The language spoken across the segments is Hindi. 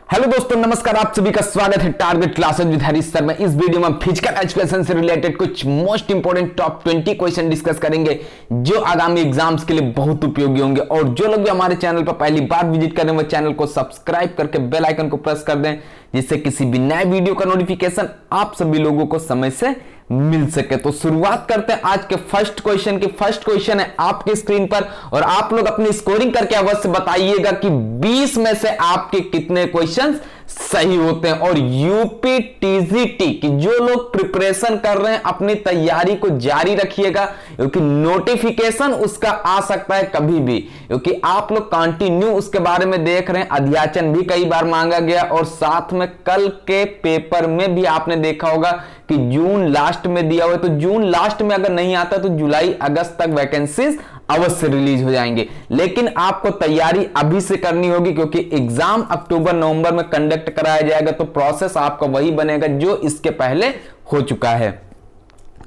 हेलो दोस्तों, नमस्कार। आप सभी का स्वागत है target classes with Harish sir में। इस वीडियो में हम फिजिकल एजुकेशन से रिलेटेड कुछ most important top 20 question discuss करेंगे जो आगामी एग्जाम्स के लिए बहुत उपयोगी होंगे। और जो लोग भी हमारे चैनल पर पहली बार विजिट करें वो चैनल को सब्सक्राइब करके बेल आइकन को प्रेस कर दें, जिससे किसी भी नए वीडियो का नोटिफिकेशन आप सभी लोगों को समय से मिल सके। तो शुरुआत करते हैं आज के फर्स्ट क्वेश्चन की। फर्स्ट क्वेश्चन है आपके स्क्रीन पर और आप लोग अपनी स्कोरिंग करके अवश्य बताइएगा कि 20 में से आपके कितने क्वेश्चंस सही होते हैं। और यूपी टीजीटी की जो लोग प्रिपरेशन कर रहे हैं अपनी तैयारी को जारी रखिएगा, क्योंकि नोटिफिकेशन उसका आ सकता है कभी भी, क्योंकि आप लोग कंटिन्यू उसके बारे में देख रहे हैं। अध्याचन भी कई बार मांगा गया और साथ में कल के पेपर में भी आपने देखा होगा कि जून लास्ट में दिया हुआ है। तो जून लास्ट में अगर नहीं आता तो जुलाई अगस्त तक वैकेंसीज अवश्य रिलीज हो जाएंगे। लेकिन आपको तैयारी अभी से करनी होगी, क्योंकि एग्जाम अक्टूबर नवंबर में कंडक्ट कराया जाएगा। तो प्रोसेस आपका वही बनेगा जो इसके पहले हो चुका है।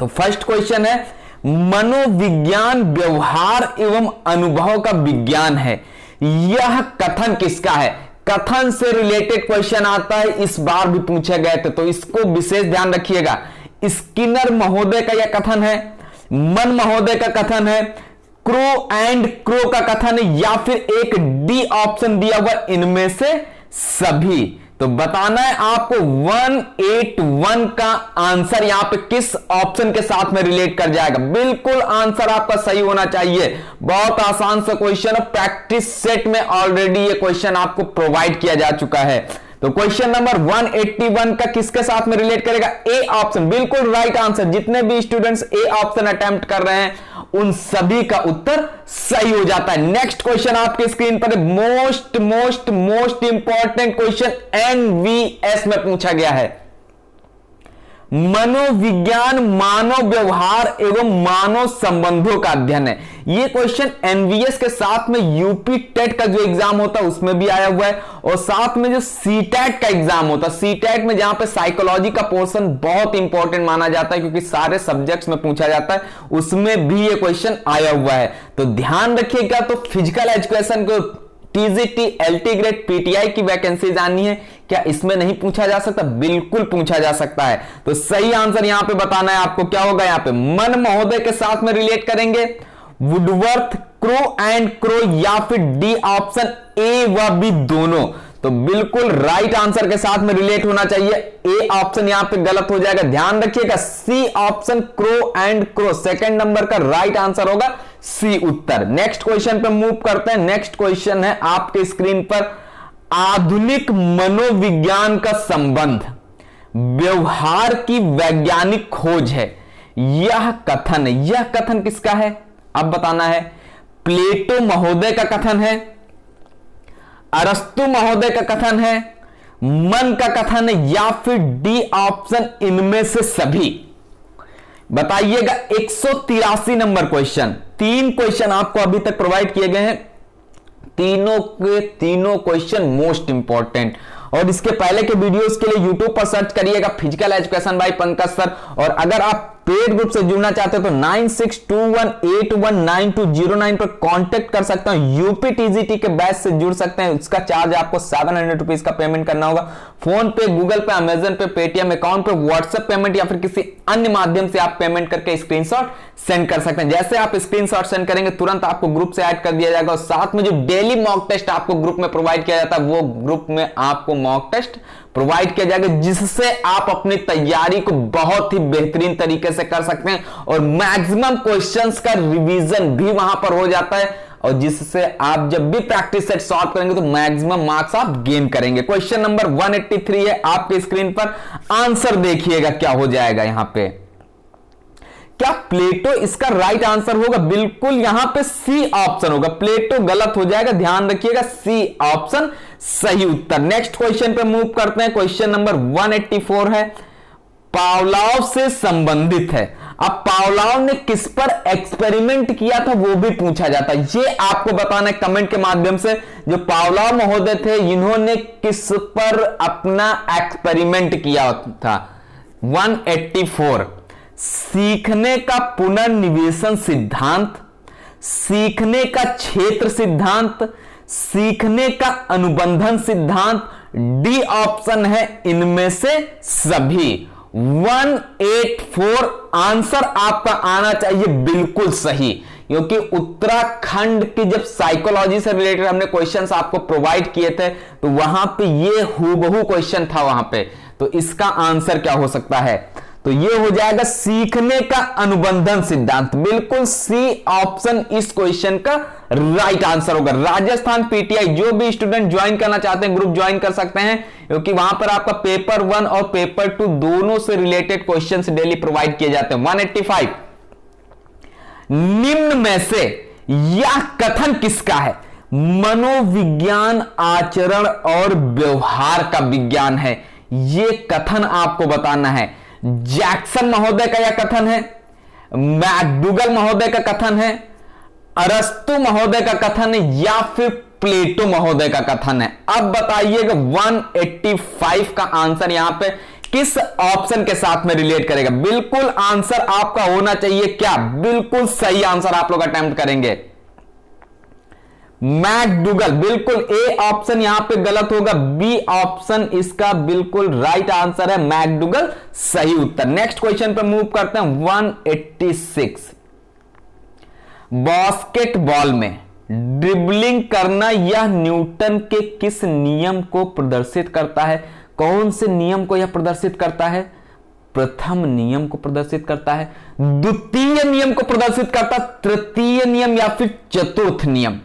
तो फर्स्ट क्वेश्चन है, मनोविज्ञान व्यवहार एवं अनुभव का विज्ञान है, यह कथन किसका है? कथन से रिलेटेड क्वेश्चन आता है, इस बार भी पूछे गए थे, तो इसको विशेष ध्यान रखिएगा। स्किनर महोदय का यह कथन है, मन महोदय का कथन है, क्रो एंड क्रो का कथन है, या फिर एक डी ऑप्शन दिया हुआ इनमें से सभी। तो बताना है आपको 181 का आंसर यहां पे किस ऑप्शन के साथ में रिलेट कर जाएगा। बिल्कुल आंसर आपका सही होना चाहिए। बहुत आसान सा क्वेश्चन है, प्रैक्टिस सेट में ऑलरेडी ये क्वेश्चन आपको प्रोवाइड किया जा चुका है। तो क्वेश्चन नंबर 181 का किसके साथ में रिलेट करेगा? ए ऑप्शन, बिल्कुल राइट आंसर। जितने भी स्टूडेंट्स ए ऑप्शन अटेम्प्ट कर रहे हैं उन सभी का उत्तर सही हो जाता है। नेक्स्ट क्वेश्चन आपके स्क्रीन पर मोस्ट इंपॉर्टेंट क्वेश्चन एनवीएस में पूछा गया है। मनोविज्ञान मानव व्यवहार एवं मानव संबंधों का अध्ययन है। यह क्वेश्चन एनवीएस के साथ में यूपी टेट का जो एग्जाम होता है उसमें भी आया हुआ है, और साथ में जो सीटेट का एग्जाम होता है, सीटेट में जहां पे साइकोलॉजी का पोर्शन बहुत इंपॉर्टेंट माना जाता है क्योंकि सारे सब्जेक्ट्स में पूछा जाता है, उसमें भी यह क्वेश्चन आया हुआ है। तो ध्यान रखिएगा। तो फिजिकल एजुकेशन को टीजीटी, एलटी ग्रेड, पीटीआई की वैकेंसी आनी है, क्या इसमें नहीं पूछा जा सकता? बिल्कुल पूछा जा सकता है। तो सही आंसर यहां पे बताना है आपको। क्या होगा यहां पे? मन महोदय के साथ में रिलेट करेंगे, वुडवर्थ, क्रो एंड क्रो, या फिर डी ऑप्शन ए व बी दोनों। तो बिल्कुल राइट आंसर के साथ में रिलेट होना चाहिए। ए ऑप्शन यहां पे गलत हो जाएगा, ध्यान रखिएगा। C option crow and crow, second number का राइट आंसर होगा सी उत्तर। नेक्स्ट क्वेश्चन पे मूव करते हैं। नेक्स्ट क्वेश्चन है आपके स्क्रीन पर, आधुनिक मनोविज्ञान का संबंध व्यवहार की वैज्ञानिक खोज है, यह कथन है। यह कथन किसका है अब बताना है। प्लेटो महोदय का कथन है, अरस्तु महोदय का कथन है, मन का कथन है, या फिर डी ऑप्शन इनमें से सभी। बताइएगा। 183 नंबर क्वेश्चन। 3 क्वेश्चन आपको अभी तक प्रोवाइड किए गए हैं, तीनों के तीनों क्वेश्चन मोस्ट इंपॉर्टेंट। और इसके पहले के वीडियोस के लिए यूट्यूब पर सर्च करिएगा physical education by Pankaj sir. और अगर आप पेड ग्रुप से जुड़ना चाहते हो तो 9621819209 पर कांटेक्ट कर सकते हैं। यूपी टीजीटी के बैच से जुड़ सकते हैं। उसका चार्ज आपको 700 रुपीज का पेमेंट करना होगा। फोन पे, गूगल पे, अमेजन पे, पेटीएम अकाउंट पे, व्हाट्सएप पेमेंट या फिर किसी अन्य माध्यम से आप पेमेंट करके स्क्रीनशॉट सेंड कर सकते हैं। जैसे आप स्क्रीनशॉट सेंड करेंगे तुरंत आपको ग्रुप से ऐड कर दिया जाएगा। और साथ में जो डेली मॉक टेस्ट आपको ग्रुप में प्रोवाइड किया जाता है, वो ग्रुप में आपको मॉक टेस्ट प्रोवाइड किया जाएगा, जिससे आप अपनी तैयारी को बहुत ही बेहतरीन तरीके से कर सकते हैं। और मैक्सिमम क्वेश्चंस का रिवीजन भी वहां पर हो जाता है, और जिससे आप जब भी प्रैक्टिस सेट सॉल्व करेंगे तो मैक्सिमम मार्क्स आप गेन करेंगे। क्वेश्चन नंबर 183 है आपके स्क्रीन पर। आंसर देखिएगा क्या हो जाएगा यहां पे। क्या प्लेटो इसका राइट आंसर होगा? बिल्कुल यहां पे सी ऑप्शन होगा। प्लेटो गलत हो जाएगा, ध्यान रखिएगा। सी ऑप्शन सही उत्तर। नेक्स्ट क्वेश्चन पे मूव करते हैं। क्वेश्चन नंबर 184 है, पावलोव से संबंधित है। अब पावलोव ने किस पर एक्सपेरिमेंट किया था वो भी पूछा जाता है। ये आपको बताना है कमेंट के माध्यम से। जो पावलोव महोदय थे इन्होंने किस पर अपना एक्सपेरिमेंट किया था? 184, सीखने का पुनर्निवेशन सिद्धांत, सीखने का क्षेत्र सिद्धांत, सीखने का अनुबंधन सिद्धांत, डी ऑप्शन है इनमें से सभी। 184 आंसर आपका आना चाहिए बिल्कुल सही, क्योंकि उत्तराखंड की जब साइकोलॉजी से रिलेटेड हमने क्वेश्चंस आपको प्रोवाइड किए थे तो वहां पे ये हूबहू क्वेश्चन था वहां पे। तो इसका आंसर क्या हो सकता है? तो ये हो जाएगा सीखने का अनुबंधन सिद्धांत। बिल्कुल सी ऑप्शन इस क्वेश्चन का राइट आंसर होगा। राजस्थान पीटीआई, जो भी स्टूडेंट ज्वाइन करना चाहते हैं ग्रुप ज्वाइन कर सकते हैं, क्योंकि वहां पर आपका पेपर 1 और पेपर 2 दोनों से रिलेटेड क्वेश्चंस डेली प्रोवाइड किए जाते हैं। 185 निम्न में से यह कथन किसका है? मनोविज्ञान आचरण और व्यवहार का विज्ञान है। यह कथन आपको बताना है। जैक्सन महोदय का यह कथन है, मैकडूगल महोदय का कथन है, अरस्तु महोदय का कथन है, या फिर प्लेटो महोदय का कथन है। अब बताइएगा 185 का आंसर यहां पे किस ऑप्शन के साथ में रिलेट करेगा? बिल्कुल आंसर आपका होना चाहिए क्या? बिल्कुल सही आंसर आप लोग अटेम्प्ट करेंगे। मैकडूगल, बिल्कुल ए ऑप्शन यहां पे गलत होगा, बी ऑप्शन इसका बिल्कुल राइट आंसर है, मैकडूगल सही उत्तर। नेक्स्ट क्वेश्चन पर मूव करते हैं। 186 बास्केटबॉल में ड्रिबलिंग करना यह न्यूटन के किस नियम को प्रदर्शित करता है? कौन से नियम को यह प्रदर्शित करता है? प्रथम नियम को प्रदर्शित करता है, द्वितीय नियम को प्रदर्शित करता है, तृतीय नियम या फिर चतुर्थ नियम?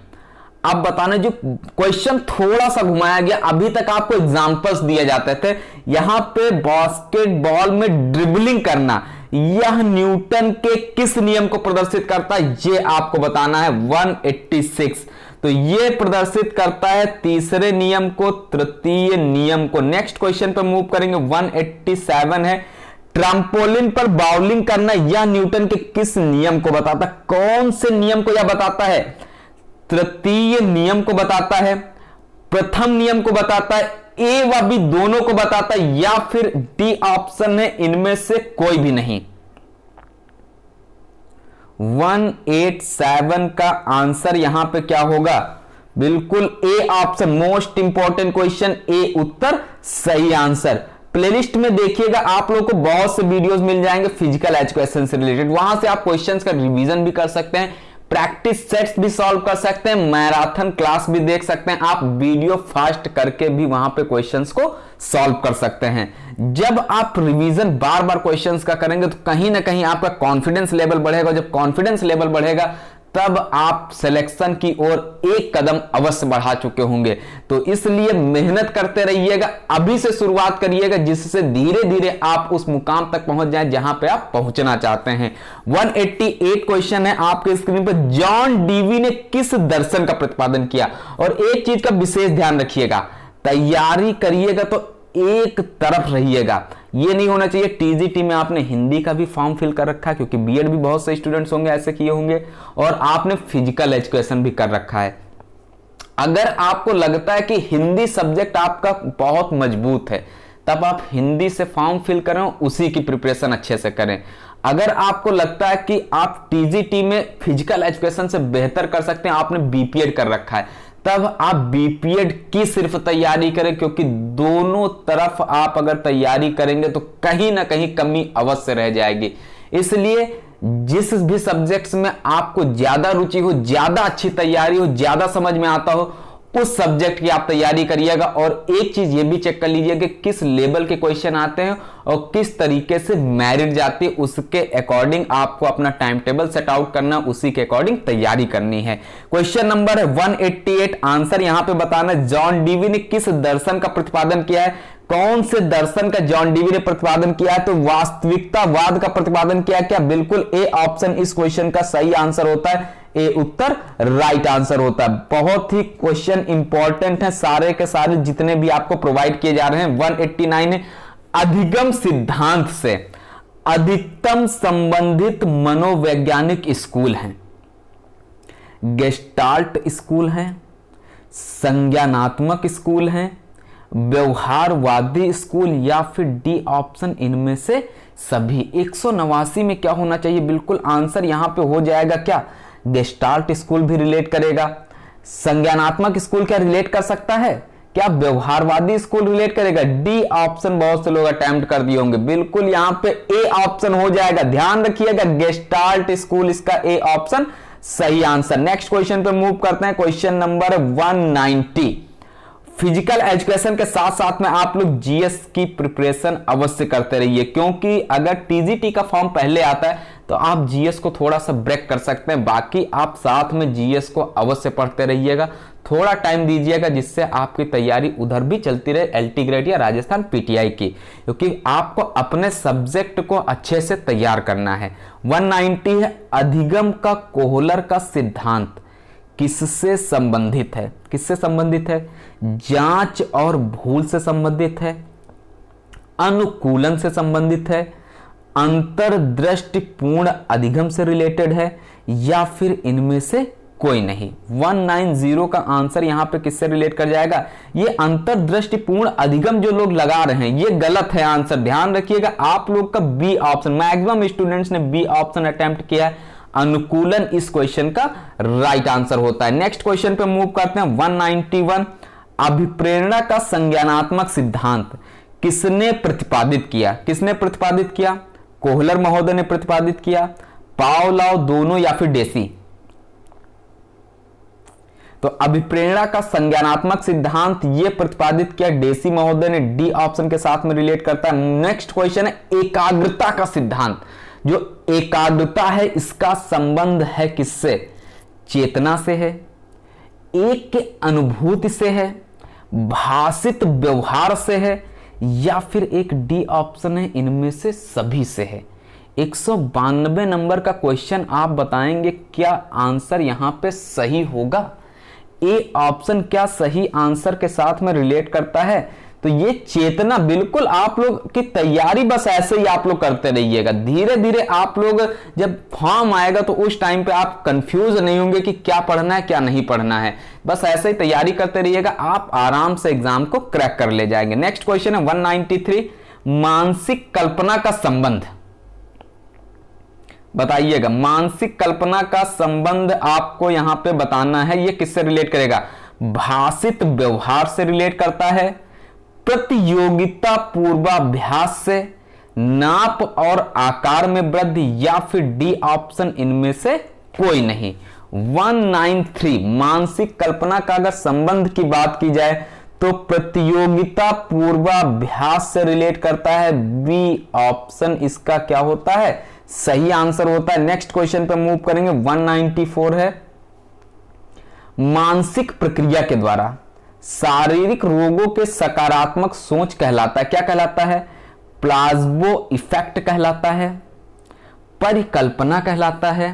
अब बताना, जो क्वेश्चन थोड़ा सा घुमाया गया, अभी तक आपको एग्जांपल्स दिए जाते थे, यहां पे बास्केटबॉल में ड्रिबलिंग करना यह न्यूटन के किस नियम को प्रदर्शित करता है, ये आपको बताना है। 186 तो ये प्रदर्शित करता है तीसरे नियम को, तृतीय नियम को। नेक्स्ट क्वेश्चन पर मूव करेंगे। 187 है ट्रैम्पोलिन पर बाउलिंग करना यह न्यूटन के किस नियम को बताता है? कौन से नियम को यह बताता है? तृतीय नियम को बताता है, प्रथम नियम को बताता है, ए व बी दोनों को बताता है, या फिर डी ऑप्शन है इनमें से कोई भी नहीं? 187 का आंसर यहां पे क्या होगा? बिल्कुल A option, most important question, A उत्तर सही आंसर। प्लेलिस्ट में देखिएगा, आप लोगों को बहुत से वीडियोस मिल जाएंगे फिजिकल एजुकेशन से रिलेटेड, वहां से आप क्वेश्चंस का रिवीजन भी कर सकते हैं, प्रैक्टिस सेट्स भी सॉल्व कर सकते हैं, मैराथन क्लास भी देख सकते हैं, आप वीडियो फास्ट करके भी वहां पे क्वेश्चंस को सॉल्व कर सकते हैं। जब आप रिवीजन बार बार क्वेश्चंस का करेंगे तो कहीं ना कहीं आपका कॉन्फिडेंस लेवल बढ़ेगा। जब कॉन्फिडेंस लेवल बढ़ेगा तब आप सिलेक्शन की ओर एक कदम अवश्य बढ़ा चुके होंगे। तो इसलिए मेहनत करते रहिएगा, अभी से शुरुआत करिएगा, जिससे धीरे धीरे आप उस मुकाम तक पहुंच जाएं जहां पे आप पहुंचना चाहते हैं। 188 क्वेश्चन है आपके स्क्रीन पर। जॉन डीवी ने किस दर्शन का प्रतिपादन किया? और एक चीज का विशेष ध्यान रखिएगा, तैयारी करिएगा तो एक तरफ रहिएगा। ये नहीं होना चाहिए टीजीटी में आपने हिंदी का भी फॉर्म फिल कर रखा है, क्योंकि बीएड भी बहुत से स्टूडेंट्स होंगे ऐसे किए होंगे, और आपने फिजिकल एजुकेशन भी कर रखा है। अगर आपको लगता है कि हिंदी सब्जेक्ट आपका बहुत मजबूत है, तब आप हिंदी से फॉर्म फिल करें, उसी की प्रिपरेशन अच्छे से करें। अगर आपको लगता है कि आप टीजीटी में फिजिकल एजुकेशन से बेहतर कर सकते हैं, आपने बीपीएड कर रखा है, तब आप बीपीएड की सिर्फ तैयारी करें, क्योंकि दोनों तरफ आप अगर तैयारी करेंगे तो कहीं ना कहीं कमी अवश्य रह जाएगी। इसलिए जिस भी सब्जेक्ट्स में आपको ज्यादा रुचि हो, ज्यादा अच्छी तैयारी हो, ज्यादा समझ में आता हो, उस सब्जेक्ट की आप तैयारी करिएगा। और एक चीज ये भी चेक कर लीजिए कि किस लेवल के क्वेश्चन आते हैं और किस तरीके से मेरिट जाती है, उसके अकॉर्डिंग आपको अपना टाइम टेबल सेट आउट करना, उसी के अकॉर्डिंग तैयारी करनी है। क्वेश्चन नंबर है 188, आंसर यहां पे बताना, जॉन डीवी ने किस दर्शन का प्रतिपादन किया है? कौन से दर्शन का जॉन डीवी ने प्रतिपादन किया है? तो वास्तविकतावाद का प्रतिपादन किया। क्या बिल्कुल ए ऑप्शन इस क्वेश्चन का सही आंसर होता है? ए उत्तर राइट आंसर होता है। बहुत ही क्वेश्चन इंपॉर्टेंट है, सारे के सारे जितने भी आपको प्रोवाइड किए जा रहे हैं। 189 है अधिगम सिद्धांत से अधिकतम संबंधित मनोवैज्ञानिक स्कूल हैं। गेस्टाल्ट स्कूल हैं, संज्ञानात्मक स्कूल हैं, व्यवहारवादी स्कूल, या फिर डी ऑप्शन इनमें से सभी। 189 में क्या होना चाहिए? बिल्कुल आंसर यहां पे हो जाएगा क्या? गेस्टाल्ट स्कूल भी रिलेट करेगा। संज्ञानात्मक स्कूल क्या रिलेट कर सकता है? क्या व्यवहारवादी स्कूल रिलेट करेगा? डी ऑप्शन बहुत से लोग अटेम्प्ट कर दिए होंगे, बिल्कुल यहां पे ए ऑप्शन हो जाएगा। ध्यान रखिएगा, गेस्टाल्ट स्कूल इसका ए ऑप्शन सही आंसर। नेक्स्ट क्वेश्चन पे मूव करते हैं, क्वेश्चन नंबर 190। फिजिकल एजुकेशन के साथ साथ में आप लोग जीएस की प्रिपरेशन अवश्य करते रहिए, क्योंकि अगर टीजीटी का फॉर्म पहले आता है तो आप जीएस को थोड़ा सा ब्रेक कर सकते हैं। बाकी आप साथ में जीएस को अवश्य पढ़ते रहिएगा, थोड़ा टाइम दीजिएगा, जिससे आपकी तैयारी उधर भी चलती रहे, एलटी ग्रेड या राजस्थान पीटीआई की, क्योंकि आपको अपने सब्जेक्ट को अच्छे से तैयार करना है। 190 है, अधिगम का कोहलर का सिद्धांत किससे संबंधित है? किससे संबंधित है? जांच और भूल से संबंधित है, अनुकूलन से संबंधित है, अंतर्दृष्टिपूर्ण अधिगम से रिलेटेड है, या फिर इनमें से कोई नहीं। 190 का आंसर यहां पे किससे रिलेट कर जाएगा? ये अंतर्दृष्टिपूर्ण अधिगम जो लोग लगा रहे हैं ये गलत है आंसर। ध्यान रखिएगा, आप लोग का बी ऑप्शन, मैक्सिमम स्टूडेंट्स ने बी ऑप्शन अटेम्प्ट किया है। अनुकूलन इस क्वेश्चन का राइट आंसर होता है। नेक्स्ट क्वेश्चन पे मूव करते हैं, 191। अभिप्रेरणा का संज्ञानात्मक सिद्धांत किसने प्रतिपादित किया? किसने प्रतिपादित किया? कोहलर महोदय ने प्रतिपादित किया, पावलोव, दोनों, या फिर डेसी? तो अभिप्रेरणा का संज्ञानात्मक सिद्धांत ये प्रतिपादित किया डेसी महोदय ने, डी ऑप्शन के साथ में रिलेट करता है। नेक्स्ट क्वेश्चन है एकाग्रता का सिद्धांत। जो एकाग्रता है इसका संबंध है किससे? चेतना से है, एक के अनुभूति से है, भाषित व्यवहार से है, या फिर एक डी ऑप्शन है इनमें से सभी से है। 192 नंबर का क्वेश्चन, आप बताएंगे क्या आंसर यहां पे सही होगा? ए ऑप्शन क्या सही आंसर के साथ में रिलेट करता है? तो ये चेतना, बिल्कुल आप लोग की तैयारी बस ऐसे ही आप लोग करते रहिएगा। धीरे धीरे आप लोग जब फॉर्म आएगा तो उस टाइम पे आप कंफ्यूज नहीं होंगे कि क्या पढ़ना है क्या नहीं पढ़ना है। बस ऐसे ही तैयारी करते रहिएगा, आप आराम से एग्जाम को क्रैक कर ले जाएंगे। नेक्स्ट क्वेश्चन है 193। मानसिक कल्पना का संबंध बताइएगा। मानसिक कल्पना का संबंध आपको यहां पे बताना है, ये किससे रिलेट करेगा? भाषित व्यवहार से रिलेट करता है, प्रतियोगिता पूर्वाभ्यास से, नाप और आकार में वृद्धि, या फिर डी ऑप्शन इनमें से कोई नहीं। 193 मानसिक कल्पना का अगर संबंध की बात की जाए तो प्रतियोगिता पूर्वाभ्यास से रिलेट करता है। बी ऑप्शन इसका क्या होता है? सही आंसर होता है। नेक्स्ट क्वेश्चन पे मूव करेंगे, 194 है। मानसिक प्रक्रिया के द्वारा शारीरिक रोगों के सकारात्मक सोच कहलाता है, क्या कहलाता है? प्लाज़्बो इफेक्ट कहलाता है, परिकल्पना कहलाता है,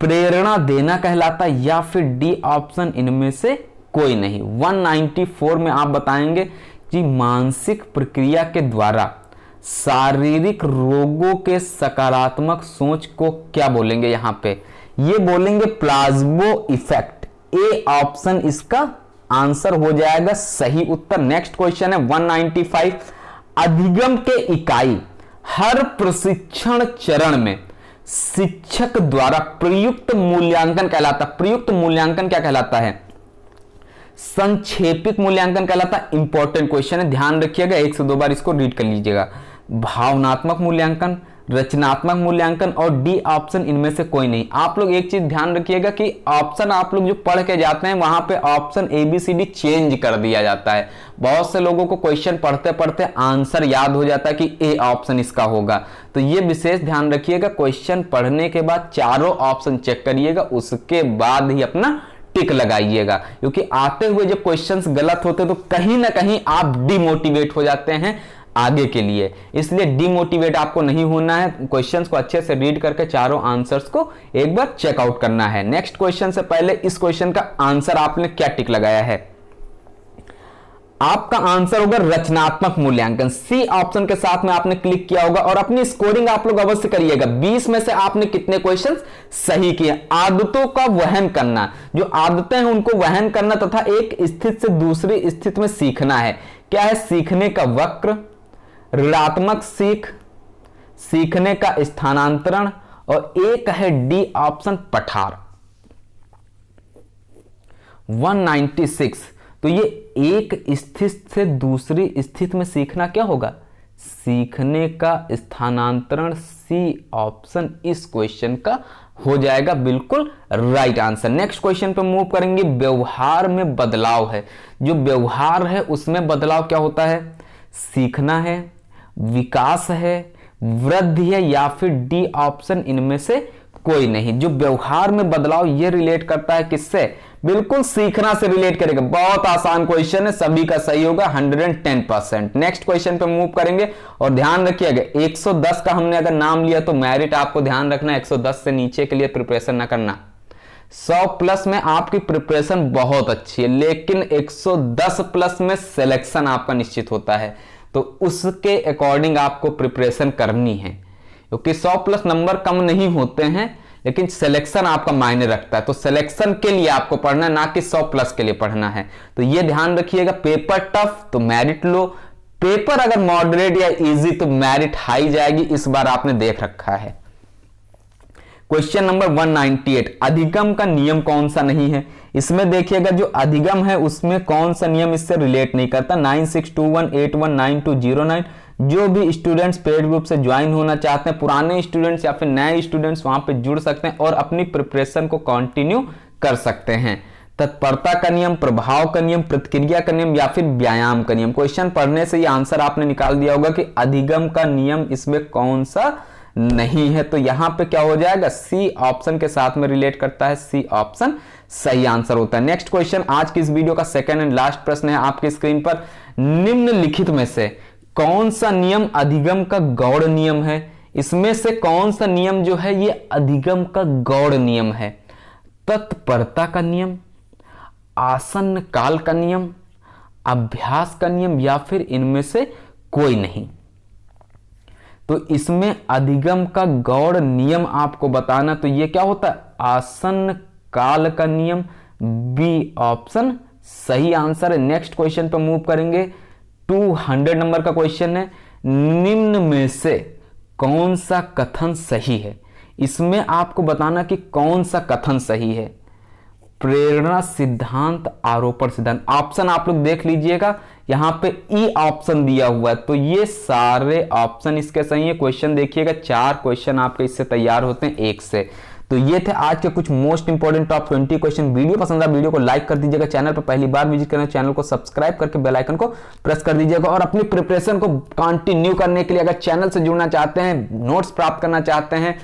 प्रेरणा देना कहलाता है, या फिर डी ऑप्शन इनमें से कोई नहीं। 194 में आप बताएंगे कि मानसिक प्रक्रिया के द्वारा शारीरिक रोगों के सकारात्मक सोच को क्या बोलेंगे? यहां पे ये बोलेंगे प्लाज़्बो इफेक्ट। ए ऑप्शन इसका आंसर हो जाएगा सही उत्तर। नेक्स्ट क्वेश्चन है 195। अधिगम के इकाई हर प्रशिक्षण चरण में शिक्षक द्वारा प्रयुक्त मूल्यांकन कहलाता है। प्रयुक्त मूल्यांकन क्या कहलाता है? संक्षेपित मूल्यांकन कहलाता है। इंपॉर्टेंट क्वेश्चन है, ध्यान रखिएगा, 1 से 2 बार इसको रीड कर लीजिएगा। भावनात्मक मूल्यांकन, रचनात्मक मूल्यांकन, और डी ऑप्शन इनमें से कोई नहीं। आप लोग एक चीज ध्यान रखिएगा कि ऑप्शन आप लोग जो पढ़ के जाते हैं वहां पे ऑप्शन ABCD चेंज कर दिया जाता है। बहुत से लोगों को क्वेश्चन पढ़ते पढ़ते आंसर याद हो जाता है कि ए ऑप्शन इसका होगा, तो ये विशेष ध्यान रखिएगा। क्वेश्चन पढ़ने के बाद चारों ऑप्शन चेक करिएगा, उसके बाद ही अपना टिक लगाइएगा, क्योंकि आते हुए जब क्वेश्चंस गलत होते तो कहीं ना कहीं आप डिमोटिवेट हो जाते हैं आगे के लिए। इसलिए डिमोटिवेट आपको नहीं होना है, क्वेश्चंस को अच्छे से रीड करके चारों आंसर्स को एक बार चेकआउट करना है। नेक्स्ट क्वेश्चन से पहले इस क्वेश्चन का आंसर आपने क्या टिक लगाया है? आपका आंसर होगा रचनात्मक मूल्यांकन। सी ऑप्शन के साथ में आपने क्लिक किया होगा, और अपनी स्कोरिंग आप लोग अवश्य करिएगा। 20 में से आपने कितने क्वेश्चंस सही किए? आदतों का वहन करना, जो आदतें हैं उनको वहन करना तथा एक स्थिति से दूसरी स्थिति में सीखना है। क्या है? सीखने का वक्र, ऋणात्मक सीख, सीखने का स्थानांतरण, और एक है डी ऑप्शन पठार। 196। तो तो ये एक स्थिति से दूसरी स्थिति में सीखना क्या होगा, सीखने का स्थानांतरण। सी ऑप्शन इस क्वेश्चन का हो जाएगा बिल्कुल राइट आंसर। नेक्स्ट क्वेश्चन पे मूव करेंगे। व्यवहार में बदलाव है, जो व्यवहार है उसमें बदलाव क्या होता है, सीखना है, विकास है, वृद्धि है, या फिर डी ऑप्शन इनमें से कोई नहीं। जो व्यवहार में बदलाव ये रिलेट करता है किससे, बिल्कुल सीखना से रिलेट करेगा। बहुत आसान क्वेश्चन है, सभी का सही होगा 110%। नेक्स्ट क्वेश्चन पे मूव करेंगे और ध्यान रखिएगा 110 का हमने अगर नाम लिया तो मेरिट आपको ध्यान रखना 110 से नीचे के लिए प्रिपरेशन ना करना। 100 प्लस में आपकी प्रिपरेशन बहुत अच्छी है, लेकिन 110 प्लस में सिलेक्शन आपका निश्चित होता है, तो उसके अकॉर्डिंग आपको प्रिपरेशन करनी है, क्योंकि 100 प्लस नंबर कम नहीं होते हैं, लेकिन सिलेक्शन आपका मायने रखता है। तो सिलेक्शन के लिए आपको पढ़ना है, ना कि 100 प्लस के लिए पढ़ना है। तो ये ध्यान रखिएगा। पेपर टफ तो मेरिट लो, पेपर अगर मॉडरेट या इजी तो मेरिट हाई जाएगी, इस बार आपने देख रखा है। क्वेश्चन नंबर 198, अधिगम का नियम कौन सा नहीं है। इसमें देखिएगा जो अधिगम है उसमें कौन सा नियम इससे रिलेट नहीं करता। 9621819209, जो भी स्टूडेंट्स पेड ग्रुप से ज्वाइन होना चाहते हैं, पुराने स्टूडेंट्स या फिर नए स्टूडेंट्स वहां पे जुड़ सकते हैं और अपनी प्रिपरेशन को कंटिन्यू कर सकते हैं। तत्परता का नियम, प्रभाव का नियम, प्रतिक्रिया का नियम, या फिर व्यायाम का नियम। क्वेश्चन पढ़ने से ये आंसर आपने निकाल दिया होगा कि अधिगम का नियम इसमें कौन सा नहीं है। तो यहां पे क्या हो जाएगा, सी ऑप्शन के साथ में रिलेट करता है, सी ऑप्शन सही आंसर होता है। नेक्स्ट क्वेश्चन, आज की इस वीडियो का सेकंड एंड लास्ट प्रश्न है आपकी स्क्रीन पर। निम्नलिखित में से कौन सा नियम अधिगम का गौड़ नियम है। इसमें से कौन सा नियम जो है ये अधिगम का गौड़ नियम है। तत्परता का नियम, आसन्न काल का नियम, अभ्यास का नियम, या फिर इनमें से कोई नहीं। तो इसमें अधिगम का गौड़ नियम आपको बताना, तो ये क्या होता है, आसन्न काल का नियम। बी ऑप्शन सही आंसर है। नेक्स्ट क्वेश्चन पर मूव करेंगे। 200 नंबर का क्वेश्चन है। निम्न में से कौन सा कथन सही है। इसमें आपको बताना कि कौन सा कथन सही है। प्रेरणा सिद्धांत, आरोपण सिद्धांत। ऑप्शन आप लोग देख लीजिएगा, यहां पे ई ऑप्शन दिया हुआ है, तो ये सारे ऑप्शन इसके सही है। क्वेश्चन देखिएगा, 4 क्वेश्चन आपके इससे तैयार होते हैं 1 से। तो ये थे आज के कुछ most important top 20 question. Video पसंद आया वीडियो को लाइक कर दीजिएगा, चैनल पर पहली बार विजिट करना चैनल को सब्सक्राइब करके बेल आइकन को प्रेस कर दीजिएगा, और अपनी प्रिपरेशन को कंटिन्यू करने के लिए अगर चैनल से जुड़ना चाहते हैं, नोट्स प्राप्त करना चाहते हैं,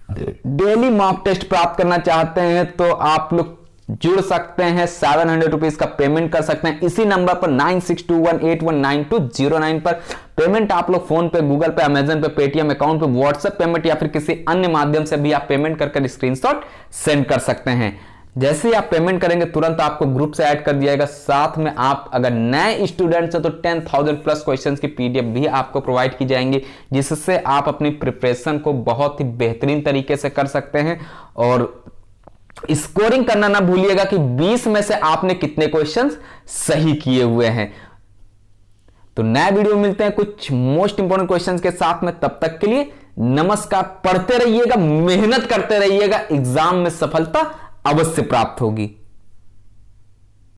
डेली मॉक टेस्ट प्राप्त करना चाहते हैं, तो आप लोग जुड़ सकते हैं। 700 रुपीज का पेमेंट कर सकते हैं इसी नंबर पर 9621819209 पर। पेमेंट आप लोग फोन पे, गूगल पे, अमेजन पे, पेटीएम अकाउंट पे, व्हाट्सएप पेमेंट या फिर किसी अन्य माध्यम से भी आप पेमेंट करके स्क्रीनशॉट सेंड कर सकते हैं। जैसे ही आप पेमेंट करेंगे तुरंत आपको ग्रुप से ऐड कर दिया जाएगा। साथ में आप अगर नए स्टूडेंट्स हैं तो 10,000 प्लस क्वेश्चंस की पीडीएफ भी आपको प्रोवाइड की जाएंगी, जिससे आप अपनी प्रिपरेशन को बहुत ही बेहतरीन तरीके से कर सकते हैं। और स्कोरिंग करना ना भूलिएगा कि 20 में से आपने कितने क्वेश्चंस सही किए हुए हैं। तो नया वीडियो मिलते हैं कुछ मोस्ट इंपोर्टेंट क्वेश्चंस के साथ में। तब तक के लिए नमस्कार। पढ़ते रहिएगा, मेहनत करते रहिएगा, एग्जाम में सफलता अवश्य प्राप्त होगी।